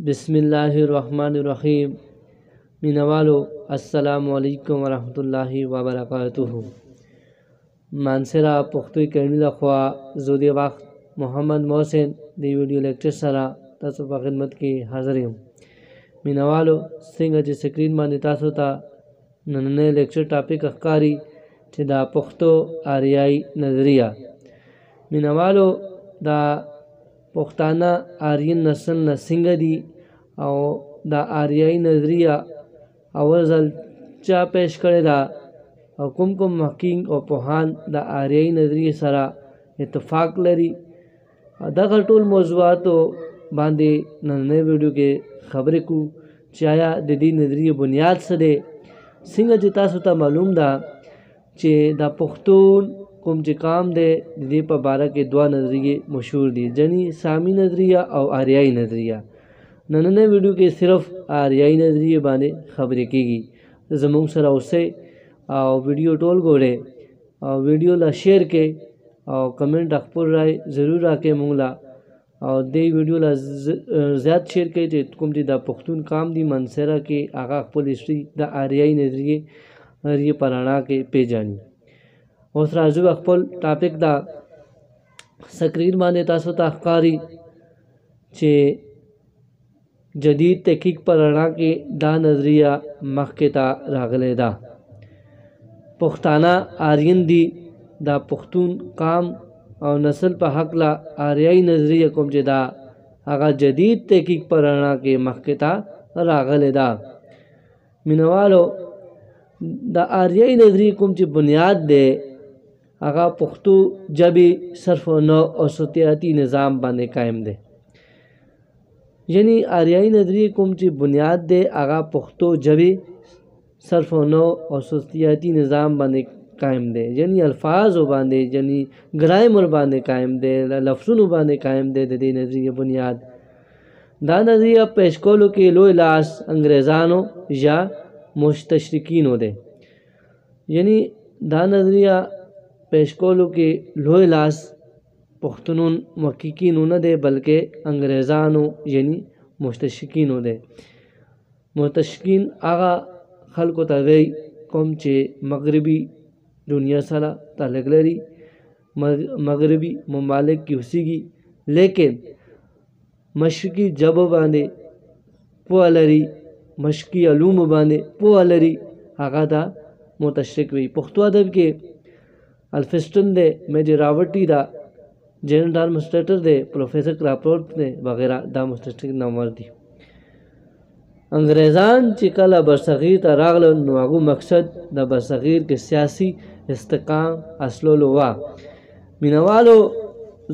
बिस्मिल्लाहिर्रहमानिर्रहीम। मीनवालो अस्सलामु अलैकुम वरहमतुल्लाहि वबरकातुहु। मानसरा पुख्तु करनी लखवा जोदे वक्त मोहम्मद मोहसिन दी वीडियो लेक्चर सरा तासो पा खिदमत की हाजिर हूँ। मीनवालो सिंह जी स्क्रीन माने तासो ता नन्हे लेक्चर टॉपिक अखकारी चे दा पुख्तो आरियाई नजरिया। मीनवालो दा पुख्ताना आर्यन नस्ल न सिंह दी او دا آریائی نظریہ اول ځل چا پیش کړی دا او کوم محققین او پوهان دا آریائی نظریه سره اتفاق لري. دغه ټول موضوعاتو باندې نننۍ ویډیو کې خبرې کو چې آیا د دې نظریه بنیاد څه دی. څنګه چې تاسو ته معلوم ده چې دا پښتون کوم چې کام دی د دې په باره کې دوه نظریې مشهور دي، جنی سامی نظریه او آریائی نظریه. نننۍ ویډیو کې صرف آریائی نظریه باندې خبرې کیږي. زموږ سره اوسئ او ویډیو ټول ګورئ او ویډیو لا شیر کړئ او کمنټ خپل رائے ضرور راکړئ موږ لا، او دې ویډیو لا زیات شیر کړئ چې کوم چې دا پښتون کام دی منصره کې هغه خپل هسټري د آریائی نظریه په رڼا کې پیژني. اوس راځو خپل ټاپک دا سکرین باندې تاسو ته ښکاري چې جدید تحقیق پر رڼا کې دا نظریه مخکې ته راغلی ده. پښتانه آریین دي، دا پښتون قام او نسل په هکله آریائی نظریه کوم چې دا هغه جدید تحقیق پر رڼا کې مخکې ته راغلی ده. مینوالو دا آریائی نظریه کوم چې بنیاد دی هغه پښتو ژبې صرف و نو او صوتیاتي نظام باندې قائم دی. یعنی آریائی نظریه کوم چې بنیاد دی هغه پښتو ژبې صرف و نو او صوتیاتي نظام باندې قائم دی، یعنی الفاظو باندې یعنی ګرامر باندې قائم دی، لفظونو باندې قائم دی د دې نظریه بنیاد. دا نظریه پیش کولو کې لوی لاس انګریزانو یا مستشرقینو دی. یعنی دا نظریه پیش کولو کې لوی لاس پښتنون محققینو نه دی بلکې انګریزانو یعنی مستشرقینو دی. مستشرقین هغه خلکو ته وایي کوم چې مغربي دنیا سره تعلق لري، مغربي ممالک کې اوسېږي لیکن مشرقي ژبو باندې پوهه لري، مشرقي علومو باندې پوهه لري، هغه دا مستشرق وي. پښتو ادب کې الفسټن دی، میجر راوټي دا، جنرل ډارمسټر دی، پروفیسر کراپورټ دی وغیرہ، دا مستشرق نامور دي. انګریزان چې کله برصغیر ته راغلل نو هغو مقصد د برصغیر کې سیاسي استحکام اصلولو وه. مینوالو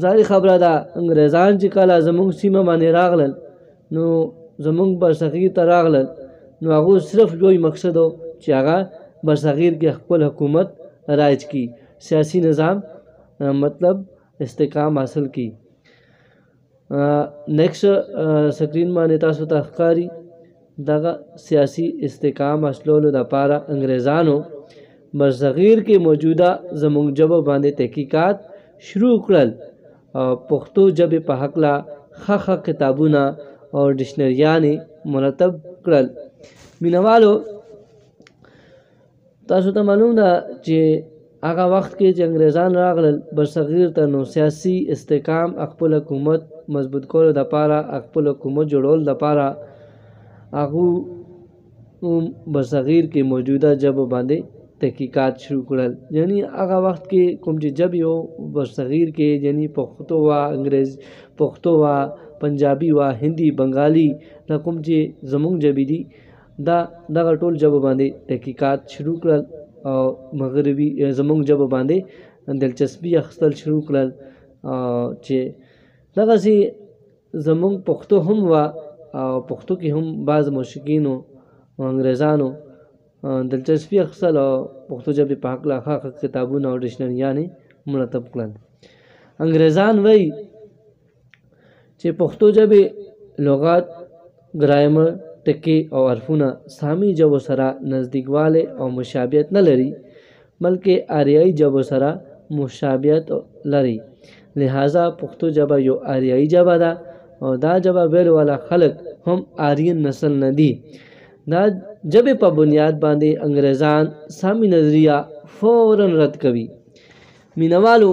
ظاهري خبره ده انګریزان چې کله زموږ سیمه باندې راغلل نو زموږ برصغیر ته راغلل نو هغو صرف یو مقصد و چې هغه برصغیر کې خپل حکومت رایج کی، سیاسی نظام مطلب استحکام حاصل کی. نیکسٹ سکرین باندې تاسو ته ښکاري دغه سیاسی استحکام حاصلولو دپاره انګریزانو برصغیر کې موجوده زموږ ژبو باندې تحقیقات شروع کړل او پښتو ژبې په هکله ښه کتابونه او ډکشنریانې مرتب کړل. مینوالو تاسو ته معلوم ده چې هغه وخت کې چې انګریزان راغلل برصغیر ته نو سیاسي استحکام خپل حکومت مضبوط کولو دپاره خپل حکومت جوړولو دپاره هغو برصغیر کې موجوده ژبو باندې تحقیقات شروع کړل. یعنی هغه وخت کې کوم چې ژبې وو برصغیر کې یعنی پښتو وه، انګریز پښتو وه، پنجابي وه، هندي، بنګالي، دا کوم چې زموږ ژبې دي دا دغه ټول ژبو باندې تحقیقات شروع کړل او مغربي زموږ ژبو باندې دلچسپي اخیستل شروع کړل چې دغسې زموږ پښتو هم وه او پښتو کې هم بعض مشرقینو او انګریزانو دلچسپي اخیستل او پښتو ژبې په هکله ښه کتابونه او ډکشنریانې مرتب کړل. انګریزان وایي چې پښتو ژبې لغات، ګرامر، ټکي او حرفونه سامي ژبو سره نزدیکوالی او مشابهت نه لري بلکې آریائی ژبو سره مشابهت لري. لہذا پښتو ژبه یو آریائی ژبه ده او دا ژبه ویلو والا خلک هم آرین نسل نه دي. دا ژبې په بنیاد باندې انګریزان سامي نظریه فوراً رد کوي. مینوالو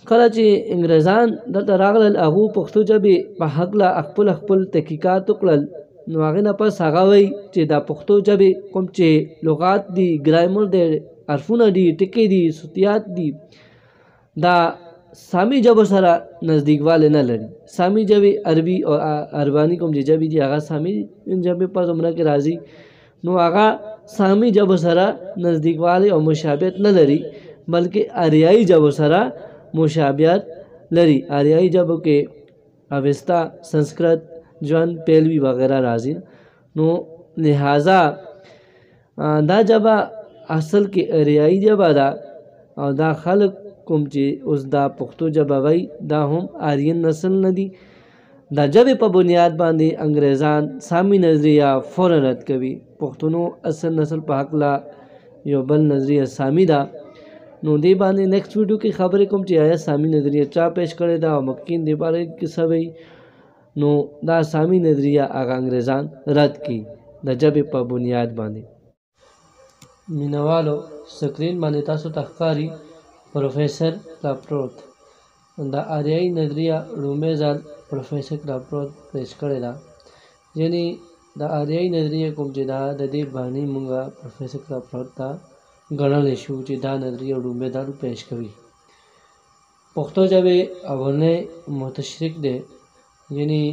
کله چې انګریزان دلته راغلل هغو پښتو ژبې په هکله خپل تحقیقات وکړل، نو هغې نه پس هغه وایي چې دا پښتو ژبې کوم چې لغات دي، ګرامر دی، حرفونه دي، ټکي دي، صوتیات دي، دا سامي ژبو سره نزدیکوالی نه لري. سامي ژبې عربي او عرباني کوم چې ژبې دي هغه سامي ژبې په زمره کې راځي، نو هغه سامي ژبو سره نزدیکوالی او مشابهت نه لري، بلکې آریایي ژبو سره مشابهت لري. آریایي ژبو کې اوستا، سنسکرت، ژوند، پیلوي وغیرہ راځي. نو لہذا دا ژبه اصل کې آریایي ژبه ده او دا خلک کوم چې اوس دا پښتو ژبه وایي دا هم آرین نسل نه دي. دا ژبې په بنیاد باندې انګریزان سامي نظریه فوراً رد کوي. پښتنو اصل نسل په هکله یو بل نظریه سامي ده. نو دې باندې نیکسټ ویډیو کې خبرې کوم چې آیا سامي نظریه چا پیش کړې ده او مخکین دې باره کې څه وایي. نو دا سامي نظریه هغه انګریزان رد کړي د ژبې په بنیاد باندې. مینوالو سکرین باندې تاسو ته ښکاري پروفیسر کلاپروت دا آریایي نظریه لومړی ځل پروفیسر کلاپروت پیش کړې ده. یعنې د آریایي نظریه کوم چې دا د دې باندې موږ پروفیسر کلاپروت ته ګڼلی شو چې دا نظریه لومړی ځل پیش کوي. پښتو ژبې اولنی متشرک دی، یعنې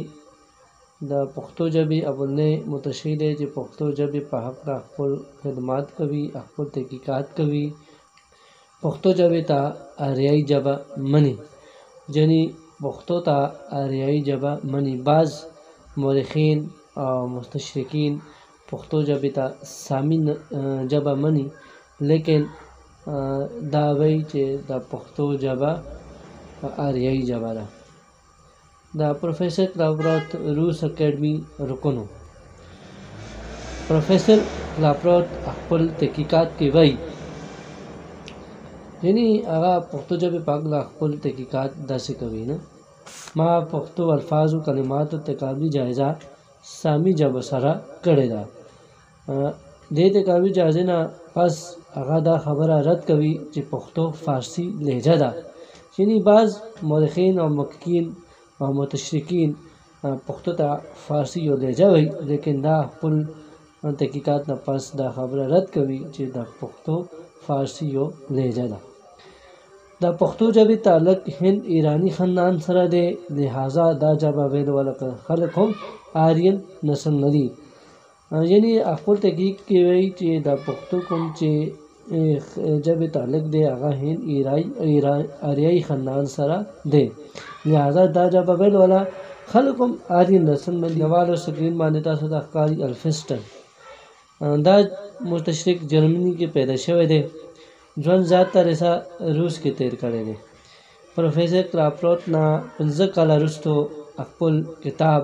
د پښتو ژبې اولنی متشرک دی چې پښتو ژبې په هکله خپل خدمات کوي، خپل تحقیقات کوي. پښتو ژبې ته آریایي ژبه مني، یعنې پښتو ته آریایي ژبه مني. بعض مورخین او مستشرقین پښتو ژبې ته سامي ژبه مني، لیکن دا وایي چې د پښتو ژبه آریایي ژبه ده. د پروفیسر کلاپروت روس اکیډمي رکن و. پروفیسر کلاپروت خپل تحقیقات کې وایي، یعنی هغه پښتو ژبې په هکله خپل تحقیقات داسې کوي نه، ما پښتو الفاظو کلماتو تکاملي جایزه سامي ژبو سره کړې ده. دې تکاملي جایزې نه پس هغه دا خبره رد کوي چې پښتو فارسي لهجه ده. یعنی بعض مورخین او محققین او متشرقین پښتو ته فارسي یو لهجه وایي، لیکن دا خپل تحقیقات نه پس دا خبره رد کوي چې د پښتو فارسي یو لهجه ده. د پښتو ژبې تعلق هند ایرانی خاندان سره دی، لہذا دا ژبه ویلو والا خلک هم آرین نسل نه دي. یعنې خپل تحقیق کې وایي چې د پښتو کوم چې ژبې تعلق دی هغه هند آریایي خاندان سره دی، لہذا دا ژبه ویلو والا خلک هم آرین نسل نه دي. نوالو سکرین باندې تاسو ته ښکاري الفسټن. دا متشرق جرمني کې پیدا شوی دی، ژوند زیاتره حصه روس کې تیر کړی دی. پروفیسر کلاپروت نه 15 کاله وروسته خپل کتاب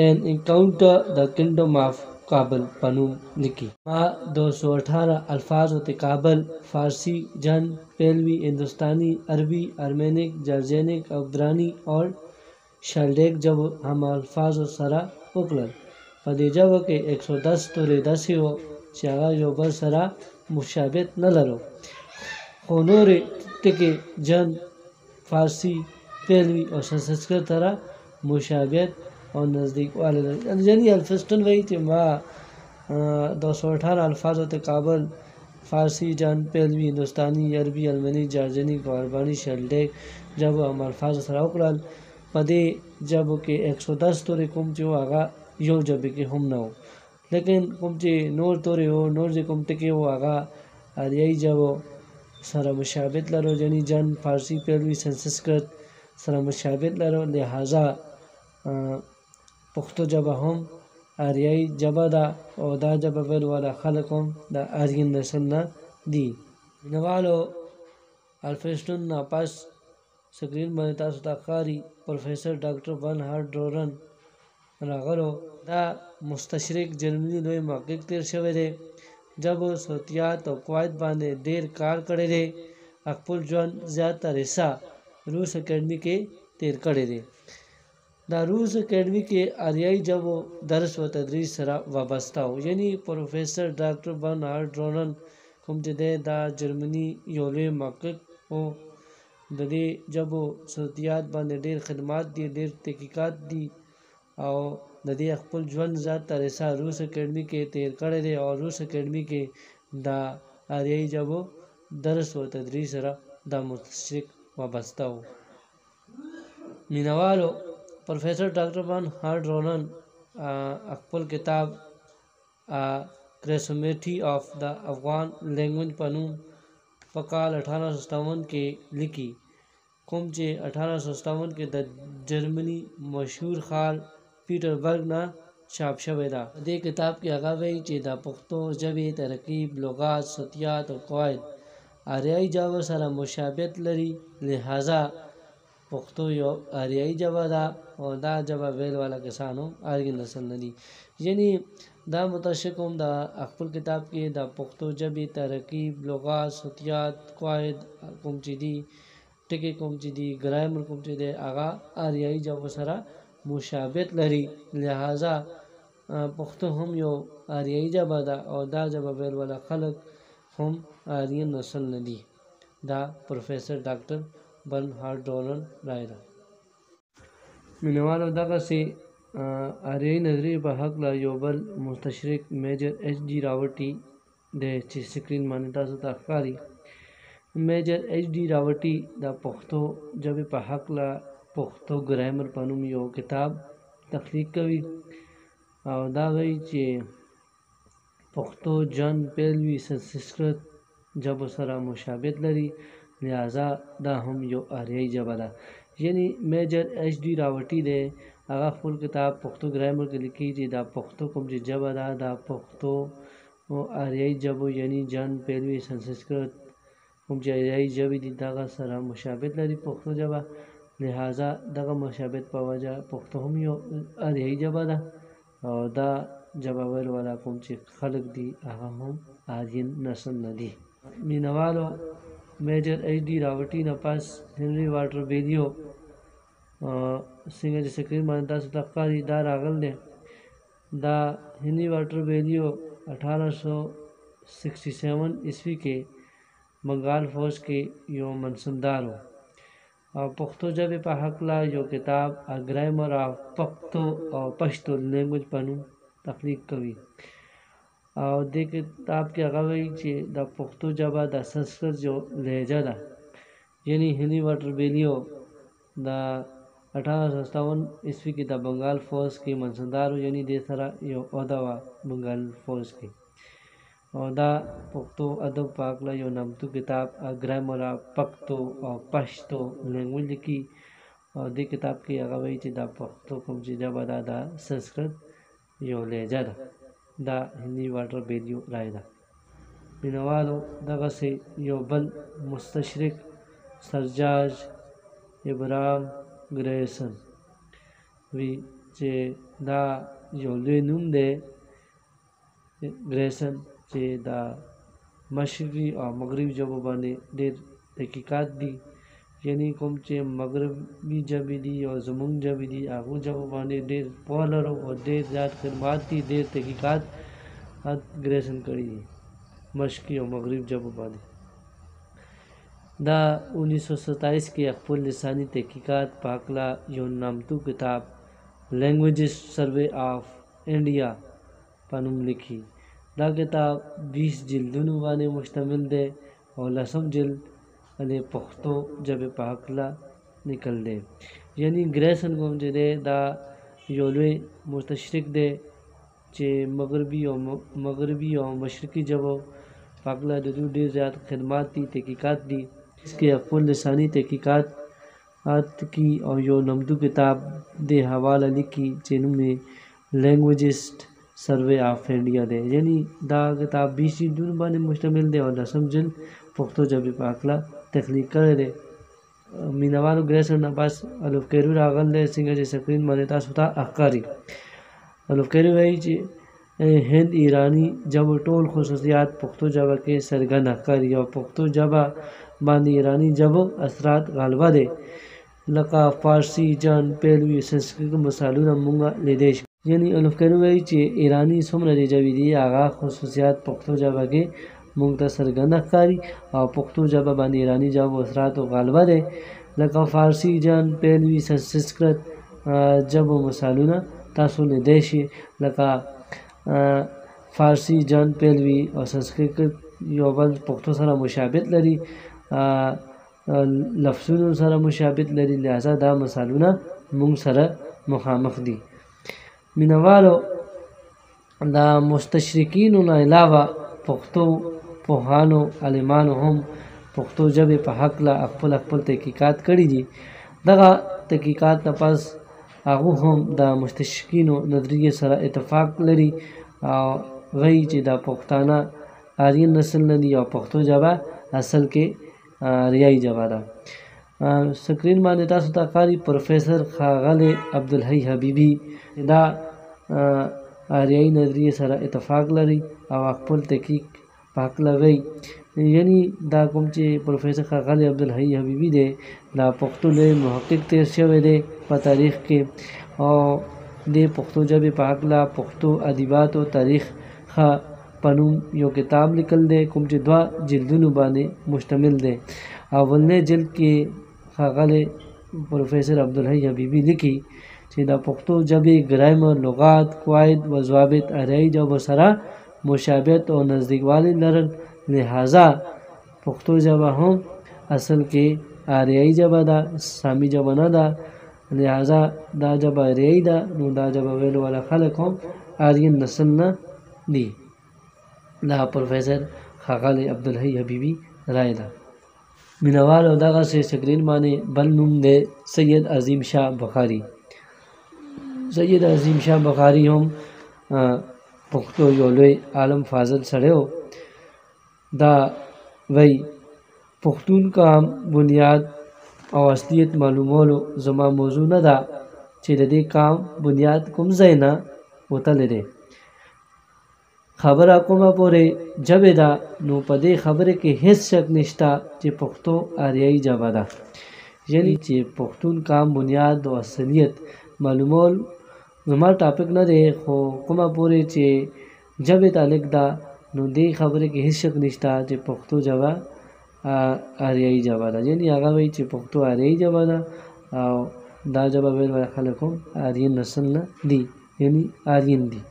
ان انکاؤنٹر د کنگڈم آف کابل په نوم لیکي. ما 218 الفاظ ہوتے کابل فارسی، جن، پیلوی، ہندوستانی، عربی، ارمینک، جرجینک، عبرانی اور شلډیک ژبو هم الفاظو سره وکړل. په دې ژبو کې 110 تورې داسې وو چې هغه یو بل سره مشابهت نه لرو، خو نورې ټکي جن، فارسی، پیلوي او سنسکرت سره مشابهت او نزدیکوالی لري. یعنی الفسټن وایي چې ما 218 الفاظ ہوتے کابل فارسی، جن، پیلوي، هندوستانی، عربي، ارمني، جرجینک او عرباني شلډیک ژبو هم الفاظو سره وکړل. په دې ژبو کې 110 تورې کوم چې وو هغه یو ژبې کې هم نه وو، لیکن کوم چې نور تورې وو، نور چې کوم ټکي وو هغه آریایي ژبو سره مشابهت لرو، یعنی جن، فارسی، پیلوي، سنسکرت سره مشابهت لرو، لہذا پښتو ژبه هم آریایي ژبه ده او دا ژبه ویلو والا خلک هم د آرین نسل نه دي. مینوالو الفسټن نه پس سکرین باندې تاسو ته ښکاري پروفیسر ډاکټر برنهارډ رورن راغلو. دا مستشرق جرمني لوی محقق تیر شوی دی، ژبو، صوتیات او قواعد باندې ډیر کار کړی دی. خپل ژوند زیاتره حصه روس اکیډمي کې تیر کړی دی. دا روس اکیڈمی के आर्याई जब वो दरस व तदरीस सरा वाबस्ता हो यानी प्रोफेसर डॉक्टर बर्नार्ड रोनन कोम जदे दा जर्मनी योले महक़क़ हो ददे जब वो सूरतियात बांधे ढेर खदमात दी ढेर तहकीकात दी और ददे खपल ژوند ذات तरसा रूस एकेडमी के तैयार करे दे और रूस एकेडमी के दा आर्याई जब वो दरस व तदरीस सरा दा मुस्तशरिक वाबस्ता हो मीनावालो प्रोफेसर डॉक्टर बर्नार्ड रोनन अकपल किताब क्रेसोमेटी ऑफ द अफगान लैंग्वेज पनूम फ़काल 1857 के लिखी कोम चे 1857 के द जर्मनी मशहूर खाल पीटरबर्ग ना छाप शवेदा दे किताब के अगावे चे दा पुख्तो जबे तरकीब लुगात सतियात और क़वायद आर्याई जावा सारा मुशाबियत लरी लिहाजा पुख्तो यो आर्याई जबा दा और दा जबा वेल वाला किसानों आर्य नस्ल नदी यानी दा मुतशकों दा अकबल किताब के दा पुख्तो जबी तरकीब लुगात सतियात क़वायद कुमचिदी टिके कुमचिदी ग्रामर कुमचिदे आगा आर्याई जबा सारा मुशाबियत लरी लिहाजा पुख्तो हम यो आर्याई जबा दा और दा जबा वेल वाला खलक हम आर्यन नस्ल नदी दा प्रोफेसर डॉक्टर बर्नार्ड रोनन रायदा मिनवालो दगा से आर्याई नजरिए पर हक ला योबल मुस्तशरिक मेजर HD रावटी दे ची स्क्रीन मान्यता से ताकारी मेजर HD रावटी दा पुख्तो जब पर हक ला पुख्तो ग्रामर पनुम यो किताब तख्लीक कवी और दा गई चे पुख्तो जन पेलवी संस्कृत जब सरा मुशाबित लरी लिहाजा दा हम यो आर्याई जबा यानी मेजर HD रावटी दे आगा फुल किताब पुख्तो ग्रामर के लिखी जी दा पुख्तो कुम जी जबा दा पुख्तो आर्याई जबो यानी जन पेलवी संस्कृत कुम जी आर्याई जबी दी दागा सरा मुशाबित लरी पुख्तो जबा लिहाजा दागा मुशाबित पवजा पुख्तो हम यो आर्याई जबा और दा जबा वेल वाला कुम जी खलक दी आगा हम आर्यन नस्ल नदी मीनवालो मेजर HD रावटी न पास हेनरी वाटर बेलियो सिंगर स्क्रीन मान्यता से तक्कारी दा रागल ने दा हेनरी वाटर बेलियो 1867 ईस्वी के बंगाल फौज के यो मनसबदार हो और पुख्तो जब पहकला यो किताब ग्रामर ऑफ पख्तो और पश्तो लैंग्वेज पनू तख्लीक कवी और दे किताब के अगवे चे दा पुख्तो जबा दा संस्कृत जो लहजा दा यानी हेनरी वाटर बेलियो दा 1857 ईस्वी की दा बंगाल फौज के मनसबदार यानी दे सरा यो ओदावा बंगाल फौज के और दा पुख्तो अदब पाकला यो नामतु किताब ग्रामर ऑफ पख्तो और पश्तो लैंग्वेज लिखी और दे किताब के अगवे चे दा पुख्तो कुम चे जबा दा संस्कृत यो लहजा दा हेनरी वाटर बेलियो रायदा मिनवालो दगा से यो बल मुस्तशरिक सरजाज इब्राहिम ग्रेसन वी चे दा यो लेनुम दे ग्रेसन चे दा मशरकी और मगरबी जबों बाने देर तहकीकात दी यानी कुम चे मगरबी जबी दी और जमुन जबी दी आगू जबों बाने देर पॉलरों और देर जात खदमात दी देर तहकीकात ग्रेसन करी दी मशरकी और मगरबी जबों बाने दा 1927 के अकबल लिसानी तहकीकात पाकला यो नामतु किताब लैंग्वेजेस सर्वे ऑफ इंडिया पनुम लिखी दा किताब 20 जिल्दों वाने मुश्तमिल दे और लसम जिल्द अने पुख्तो जब पाकला निकल दे यानी ग्रेसन को दे दा योले मुस्तशरिक दे चे मगरबी और मशरकी जबो पाकला दो देर ज़्यादा खदमात दी तहकीकात दी इसके अकबल लिसानी तहकीकात की और यो नमदू किताब दे हवाला लिखी चेनू में लैंग्वेजेस सर्वे ऑफ इंडिया दे यानी दा किताब 20 जिल्दों बाने मुश्तमिल दे और लसम जिल्द पुख्तो जब पाकला तख्लीक करे दे मीनावालो ग्रेसन नपास अलुफकेरू रागल दे सिंगर स्क्रीन मान्यता सुता अक्कारी अलुफकेरू वही हिंद ईरानी जब टोल खुसूसियात पुख्तो जबा के सरगन अक्कारी और पुख्तो जबा बानी ईरानी जब असरात गालबा दे لکه فارسی جان پیلوي سنسکریت مثالونه مونږ لیدای شو. یعنی الف کریم وایي چې ایرانی څومره د ژبې دي هغه خصوصیات پښتو ژبه کې مونږ ته څرګنده ښکاري او پښتو ژبه باندې ایرانی ژبو اثراتو غالبه دی. لکه فارسی جان پیلوي سنسکریت ژبو مثالونه تاسو لیدای شئ. لکه فارسی جان پیلوي او سنسکریت یو بل پښتو سره مشابهت لري، لفظونو سره مشابهت لري، لہذا دا مثالونه مونږ سره مخامخ دي. مینوالو د مستشرقینو نه علاوه پښتو پوهانو عالمانو هم پښتو ژبې په هکله خپل تحقیقات کړي دي. دغه تحقیقات نه پس هغه هم د مستشرقینو نظریې سره اتفاق لري او وایي چې د پښتانه آرین نسل نه دي او پښتو ژبه اصل کې آریایي ژبه ده. سکرین باندې تاسو ته ښکاري پروفیسر ښاغلی عبدالحی حبیبي دا آریایي نظریې سره اتفاق لري او خپل تحقیق په هکله وایي. یعنی دا کوم چې پروفیسر ښاغلی عبدالحی حبیبي دی دا پښتو لوی محقق تیر شوی دی په تاریخ کې او د پښتو ژبې په هکله پښتو ادبیاتو تاریخ په نوم یو کتاب لیکل دی کوم چې 2 جلدونو باندې مشتمل دی. اولنی جلد کې ښاغلی پروفیسر عبدالحی حبیبي لیکي چې د پښتو ژبې ګرامر، لغات، قواعد و ضوابط آریایي ژبو سره مشابهت او نزدیکوالی لرل، لہذا پښتو ژبه هم اصل کې آریایي ژبه ده، سامي ژبه نه ده، لہذا دا ژبه آریایي ده. نو دا ژبه ویلو والا خلک هم آرین نسل نه دي. دا پروفیسر ښاغلی عبدالحی حبیبي رائے ده. مینوالو دغسې سکرین باندې بل نوم دی سید عظیم شاه بخاري. سید عظیم شاه بخاري هم پښتو یو لوی عالم فاضل سړی و. دا وایي پښتون کام بنیاد او اصلیت معلومولو زما موضوع نه ده چې د دې کام بنیاد کوم ځای نه وتلی دی. خبره کومه پورې ژبې ده نو په دې خبره کې هیڅ شک نشته چې پښتو آریایي ژبه ده. یعنی چې پښتون کام بنیاد او اصلیت معلومول زما ټاپک نه دی، خو کومه پورې چې ژبې تعلق ده نو دې خبره کې هیڅ شک نشته چې پښتو ژبه آریایي ژبه ده. یعنی هغه وایي چې پښتو آریایي ژبه ده او دا ژبه ویل والا خلک هم آرین نسل نه دي، یعنی آرین دي.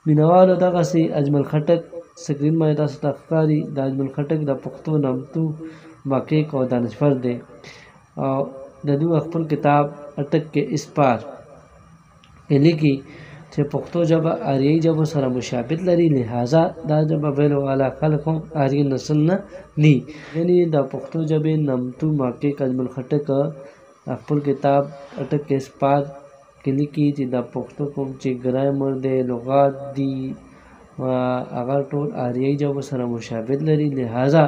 مینوالو دغسې اجمل خټک سکرین باندې تاسو ته ښکاري. د اجمل خټک د پښتو نامتو محقق او دانشور دی او د دوی خپل کتاب اټک کې اس پار کې لیکي چې پښتو ژبه آریایي ژبو سره مشابهت لري، لہذا دا ژبه ویلو والا خلک هم آرین نسل نه دي. یعنی د پښتو ژبې نامتو محقق اجمل خټک خپل کتاب اټک کې اس پار کې لیکي چې د پښتو کوم چې ګرامر دی، لغات دي، هغه ټول آریایي ژبو سره مشابهت لري، لہذا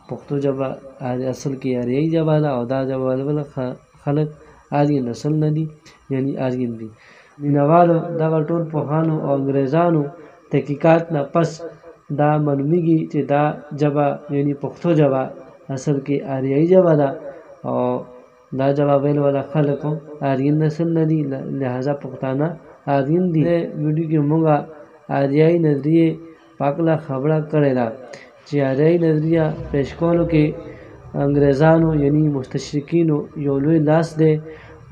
پښتو ژبه اصل کې آریایي ژبه ده او دا ژبه ول خلک آرین نسل نه دي، یعنی آرین دي. مینوالو دغه ټول پوهانو او انګریزانو تحقیقات نه پس دا معلومیږي چې دا ژبه یعنی پښتو ژبه اصل کې آریایي ژبه ده او دا ژبه ویل والا خلک هم آرین نسل نه دي، لہذا پښتانه آرین دي. ویډیو کې موږ آریایي نظریې په هکله خبره کړې ده چې آریایي نظریه پیش کولو کې انګریزانو یعنی مستشرقینو یو لوی لاس دی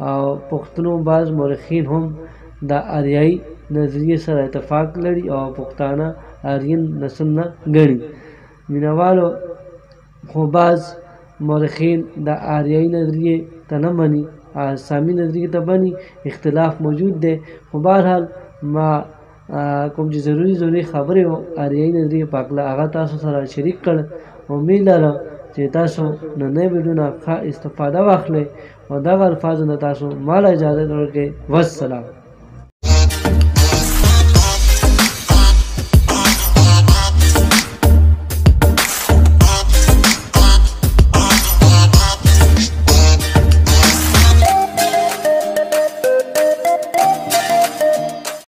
او پښتنو بعض مورخین هم د آریایي نظریې سره اتفاق لري او پښتانه آرین نسل نه ګڼي. مینوالو خو بعض مورخین د آریایي نظریې ته نه مني، سامي نظریې ته مني، اختلاف موجود دی. خو بهرحال ما کوم چې ضروري خبرې و آریایي نظریې په هکله هغه تاسو سره شریک کړ. امید لرم چې تاسو نننۍ ویډیو نه ښه استفاده واخلئ او دغه الفاظو نه تاسو ما له اجازه درکړئ. والسلام.